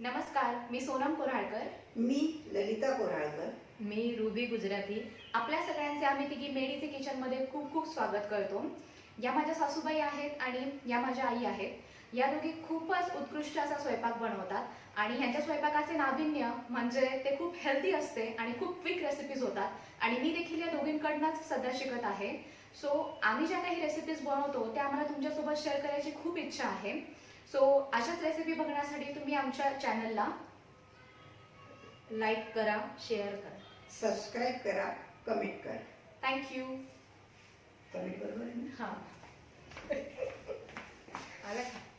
नमस्कार, मी सोनम कोराळकर. मी ललिता कोराळकर. मी रुबी गुजराती. आपल्या सगळ्यांचे आम्ही तिघी मेडीचे किचनमध्ये खूप खूप स्वागत करतो. या माझ्या सासूबाई आहेत आणि या माझ्या आई आहेत. या दोघी खूपच उत्कृष्ट असा स्वयंपाक बनवतात आणि ह्यांच्या स्वयंपाकाचे नाविन्य म्हणजे ते खूप हेल्दी असते आणि खूप क्विक रेसिपीज होतात आणि मी देखील या दोघींकडनंच सध्या शिकत आहे. सो आम्ही ज्या काही रेसिपीज बनवतो त्या आम्हाला तुमच्यासोबत शेअर करायची खूप इच्छा आहे. सो अशाच रेसिपी बघण्यासाठी तुम्ही आमच्या चॅनलला लाईक करा, शेअर करा, सबस्क्राईब करा, कमेंट करा. थँक्यू. कमेंट बरोबर आहे ना? हां. आला का?